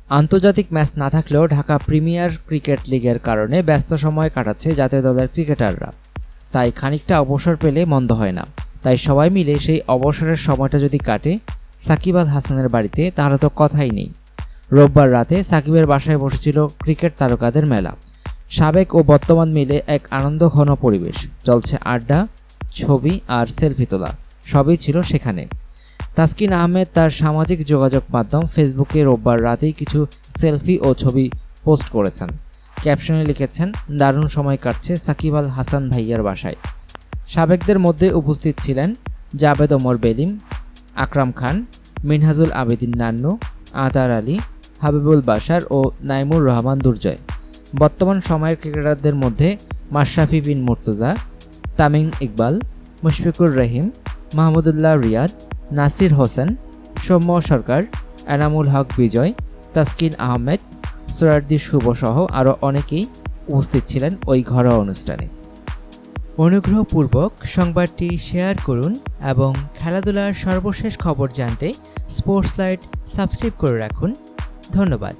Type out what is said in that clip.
আন্তর্জাতিক ম্যাচ না থাকলেও ঢাকা প্রিমিয়ার ক্রিকেট লিগের কারণে ব্যস্ত সময় কাটাচ্ছে জাতীয় দলের ক্রিকেটাররা। তাই খানিকটা অবসর পেলে মন্দ হয় না। তাই সবাই মিলে সেই অবসরের সময়টা যদি কাটে সাকিব আল হাসানের বাড়িতে, তাহলে তো কথাই নেই। রোববার রাতে সাকিবের বাসায় বসেছিল ক্রিকেট তারকাদের মেলা। সাবেক ও বর্তমান মিলে এক আনন্দঘন পরিবেশ, চলছে আড্ডা, ছবি আর সেলফি তোলা, সবই ছিল সেখানে। তাসকিন আহমেদ তার সামাজিক যোগাযোগ মাধ্যম ফেসবুকে রোববার রাতেই কিছু সেলফি ও ছবি পোস্ট করেছেন। ক্যাপশনে লিখেছেন, দারুণ সময় কাটছে সাকিব আল হাসান ভাইয়ার বাসায়। সাবেকদের মধ্যে উপস্থিত ছিলেন জাবেদ ওমর বেলিম, আকরাম খান, মিনহাজুল আবেদিন নান্নু, আতার আলী, হাবিবুল বাশার ও নাইমুর রহমান দুর্জয়। বর্তমান সময়ের ক্রিকেটারদের মধ্যে মাশরাফি বিন মুর্তজা, তামিম ইকবাল, মুশফিকুর রহিম, মাহমুদুল্লাহ রিয়াদ, নাসির হোসেন, সৌম্য সরকার, এনামুল হক বিজয়, তাসকিন আহমেদ, সোহরাওয়ার্দী শুভ সহ আরও অনেকেই উপস্থিত ছিলেন ওই ঘরোয়া অনুষ্ঠানে। অনুগ্রহপূর্বক সংবাদটি শেয়ার করুন এবং খেলাধুলার সর্বশেষ খবর জানতে স্পোর্টস লাইট সাবস্ক্রাইব করে রাখুন। ধন্যবাদ।